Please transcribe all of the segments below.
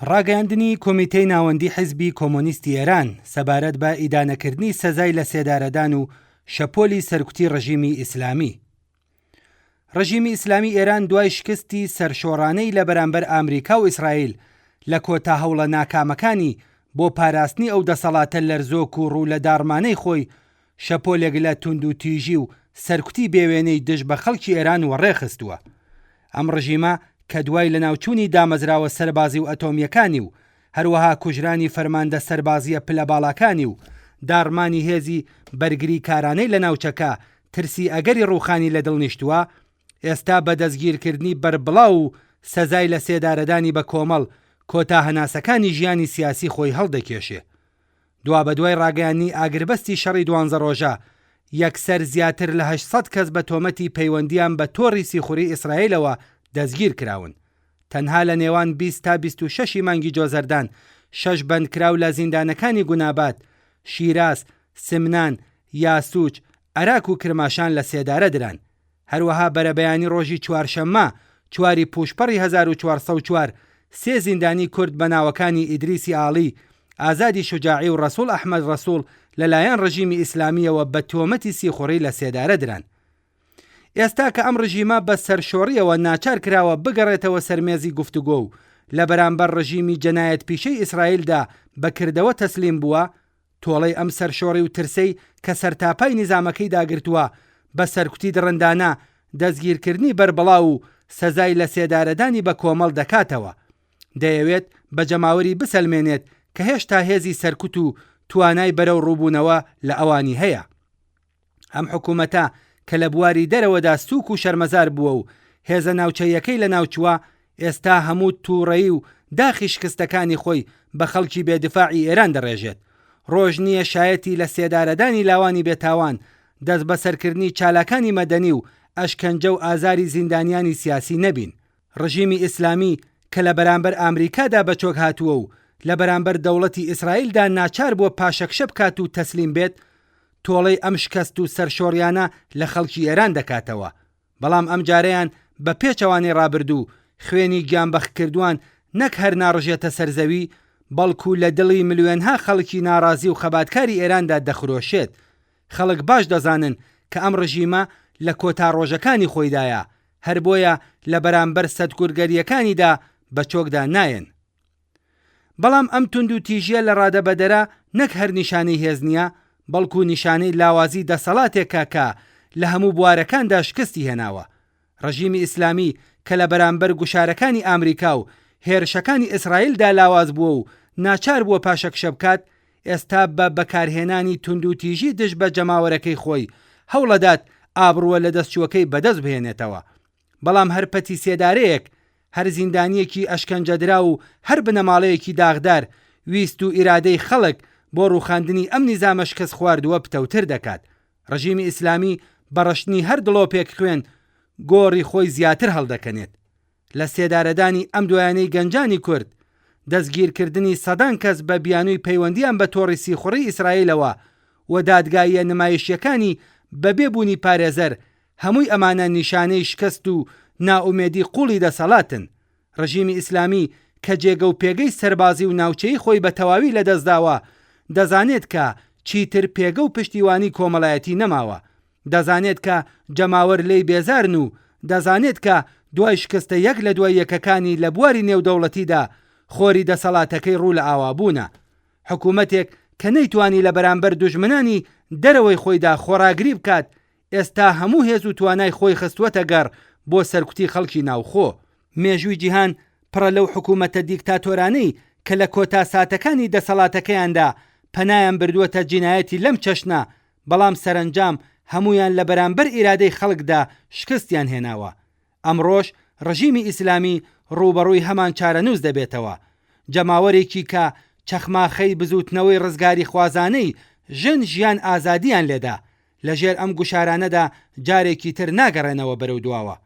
ڕاگەیاندنی کۆمیتەی ناوەندی حیزبی کۆمۆنیستی ئێران سەبارەت بە ئیدانەکردنی سەزای لە سێدارەدان و شەپۆلی سەرکوتی ڕژیمی ئیسلامی. ڕژیمی ئیسلامی ئێران دوای شکستی سەرشۆڕانەی لە بەرامبەر ئامریکا و ئیسرائیل لە کۆتا هەوڵە ناکامەکانی بۆ پاراستنی ئەو دەسەڵاتە لەرزۆک و ڕوو لە دارمانەی خۆی شەپۆلێک لە توند و تیژی و سەرکوتی بێوێنەی دژ بە خەڵکی ئێران وەڕێخستووە. ئەم ڕژیمە کە دوای لە ناوچوونی دامەزراوە سەربازی و ئەتۆمیەکانی و هەروەها کوژرانی فەرماندە سەربازیە پلە باڵاکانی و دارمانی هێزی بەرگری کارانەی لە ناوچەکە ترسی ئەگەری ڕووخانی لە دڵنیشتووە، ئێستا بە دەستگیرکردنی بەربڵاو و سەزای لە سێدارەدانی بە کۆمەڵ کۆتا هەناسەکانی ژیانی سیاسی خۆی هەڵدەکێشێ. دوا بە دوای ڕاگەیاندنی ئاگربەستی شەڕی 12 ڕۆژە یەکسەر زیاتر لە 800 کەس بە تۆمەتی پەیوەندیان بە تۆڕی سیخوری ئیسرائیلەوە دەستگیر کراون. تەنها لە نێوان 20 تا 26 مانگی جۆزەردان 6 بەندکراو لە زیندانەکانی گوناباد، شیراز، سمنان، یاسووچ، عێراق و کرماشان لە سێدارە دران. هەروەها بەرەبەیانی ڕۆژی چوارشەممە 4 پوشپەڕی 1404 سێ زیندانی کورد بە ناوەکانی ئیدریسی ئاڵی، ئازادی شوجاعی و ڕەسوول ئەحمەد ڕەسوول لەلایەن ڕژیمی ئیسلامیەوە بە تۆمەتی سیخوڕی لە سێدارە دران. ئێستا کە ئەم ڕژیمە بە سەرشۆڕیەوە ناچار کراوە بگەڕێتەوە سەرمێزی گفتوگۆ و لە بەرامبەر ڕژیمی جەنایەت پیشەی ئیسرائیلدا بەکردەوە تەسلیم بووە، تۆڵەی ئەم سەرشۆڕی و ترسەی کە سەرتاپای نیزامەکەی داگرتووە بە سەرکوتی دڕندانە دەستگیرکردنی بەربڵاو و سەزای لە سێدارەدانی بە کۆمەڵ دەکاتەوە. دەیەوێت بە جەماوەری بسەلمێنێت کە هێشتا هێزی سەرکوت و توانای بەرەو ڕووبوونەوە لە ئەوانی هەیە. ئەم حکوومەتە کە لە بواری دەرەوەدا سووک و شەرمەزار بووە و هێزە ناوچەیەکەی لە ناوچووە، ئێستا هەموو تووڕەیی و داخی شکستەکانی خۆی بە خەڵکی بێدفاعی ئێران دەڕێژێت. ڕۆژ نییە شایەتی لە سێدارەدانی لاوانی بێتاوان دەست بەسەرکردنی چالاکانی مەدەنی و ئەشکەنجە و ئازاری زیندانیانی سیاسی نەبین. ڕژیمی ئیسلامی کە لە بەرامبەر ئامریکادا بەچۆک هاتووە و لە بەرامبەر دەوڵەتی ئیسرائیلدا ناچار بۆ پاشەکشە بکات و تەسلیم بێت، تۆڵەی ئەم شکست و سەرشۆڕیانە لە خەڵکی ئێران دەکاتەوە. بەڵام ئەم جارەیان بە پێچەوانی ڕابردوو خوێنی گیانبەخکردووان نەک هەر ناڕژێتە سەرزەوی، بەڵکو لە دڵی ملیۆنها خەڵکی ناڕازی و خەباتکاری ئێراندا دەخرۆشێت. خەڵک باش دەزانن کە ئەم ڕژیمە لە کۆتا ڕۆژەکانی خۆیدایە، هەر بۆیە لە بەرامبەر سەدگورگەریەکانیدا بەچۆکدا نایەن. بەڵام ئەم تند و تیژیە لە ڕادەبەدەرە نەک هەر نیشانەی هێز نییە، بەڵکو نیشانەی لاوازی دەسەڵاتێکە کە لە هەموو بوارەکاندا شکستی هێناوە. ڕژیمی ئیسلامی کە لە بەرامبەر گوشارەکانی ئامریکا و هێرشەکانی ئیسرائیلدا لاواز بووە و ناچار بووە پاشەکشە بکات، ئێستا بە بەکارهێنانی تند و تیژی دژ بە جەماوەرەکەی خۆی هەوڵەدات ئابڕووە لە دەستچووەکەی بەدەست بهێنێتەوە. بەڵام هەر پەتی سێدارەیەک، هەر زیندانیەکی ئەشکەنجەدرا و هەر بنەماڵەیەکی داغدار ویست و ئیرادەی خەڵک بۆ ڕووخاندنی ئەم نیزامە شکست خواردووە پتەوتر دەکات. ڕژیمی ئیسلامی بەڕشتنی هەر دڵۆپێک خوێن گۆڕی خۆی زیاتر هەڵدەکەنێت. لە سێدارەدانی ئەم دوایانەی گەنجانی کورد، دەستگیرکردنی سەدان کەس بە بیانووی پەیوەندیان بە تۆڕی سیخوڕی ئیسرائیلەوە و دادگاییە نمایشیەکانی بەبێبوونی پارێزەر، هەمووی ئەمانە نیشانەی شکست و ناومێدی قوڵی دەسەڵاتن. ڕژیمی ئیسلامی کە جێگە و پێگەی سەربازی و ناوچەی خۆی بە تەواوی لەدەستداوە، دەزانێت کە چیتر پێگە و پشتیوانی کۆمەڵایەتی نەماوە، دەزانێت کە جەماوەر لێی بێزارن و دەزانێت کە دوای شکستە یەک لە دوای یەکەکانی لە بواری نێودەوڵەتیدا خۆری دەسەڵاتەکەی ڕوو لە ئاوابوونە. حکوومەتێک کە نەیتوانی لە بەرامبەر دوژمنانی دەرەوەی خۆیدا خۆراگری بکات، ئێستا هەموو هێز و توانای خۆی خستووەتە گەڕ بۆ سەرکوتی خەڵکی ناوخۆ. مێژووی جیهان پڕە لەو حکوومەتە دیکتاتۆرانەی کە لە کۆتا ساتەکانی دەسەڵاتەکەیاندا پەنایان بردووەتە جینایەتی لەم چەشنە، بەڵام سەرنجام هەمویان لە بەرامبەر ئیرادەی خەڵکدا شکستیان هێناوە. ئەمڕۆژ ڕژیمی ئیسلامی ڕوبەڕووی هەمان چارەنووس دەبێتەوە. جەماوەرێکی کە چەخماخەی بزوتنەوەی ڕزگاری خوازانەی ژن ژیان ئازادیان لێدا، لەژێر ئەم گوشارانەدا جارێکی تر ناگەڕێنەوە بەرەو دواوە.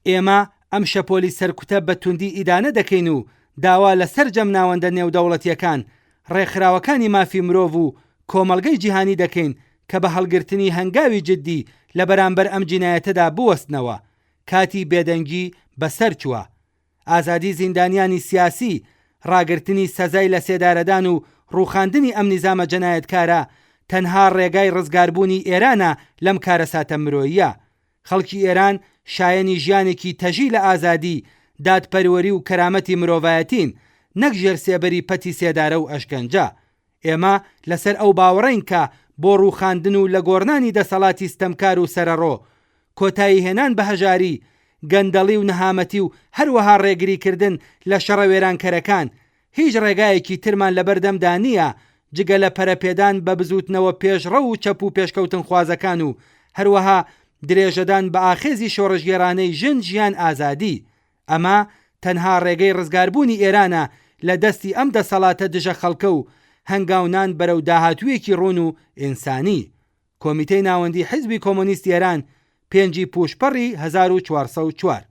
ئێمە ئەم شەپۆلی سەرکوتە بە توندی ئیدانە دەکەین و داوا لەسەر جەم ناوەندە نێودەوڵەتیەکان، ڕێکخراوەکانی مافی مرۆڤ و کۆمەڵگەی جیهانی دەکەین کە بە هەڵگرتنی هەنگاوی جددی لە بەرامبەر ئەم جینایەتەدا بوەستنەوە. کاتی بێدەنگی بەسەر چووە. ئازادی زیندانیانی سیاسی ڕاگررتنی سەزای لە سێدارەدان و ڕووخاندنی ئەم نیزامە جەنایەتکارە تەنها ڕێگای ڕزگاربوونی ئێرانە لەم کارەساتە مرۆییە. خەڵکی ئێران شایەنی ژیانێکی تەژی لە ئازادی، دادپەروەری و کەرامەتی مرۆڤایەتین، نەک ژێرسێبەری پەتی سێدارە و ئەشکەنجە. ئێمە لەسەر ئەو باوەڕین کە بۆ ڕووخاندن و لە گۆڕنانی دەسەڵاتی ستەمکار و سەرەڕۆ، کۆتایی هێنان بە هەژاری، گەندەڵی و نەهامەتی و هەروەها ڕێگریکردن لە شەڕە وێرانکەرەکان هیچ ڕێگایەکی ترمان لەبەردەمدا نییە جگە لە پەرەپێدان بە بزوتنەوە پێشڕە و چەپ و پێشکەوتن خوازەکان و هەروەها درێژەدان بە ئاخێزی شۆڕژگێڕانەی ژیان ئازادی. ئەمە تەنها ڕێگەی ڕزگاربوونی ئێرانە لە دەستی ئەم دەسەڵاتە دژە خەڵکە و هەنگاونان بەرەو داهاتوویەکی ڕوون و ئینسانی. کۆمیتەی ناوەندی حیزبی کۆمۆنیستی ئێران 5 پوشپەڕی 1404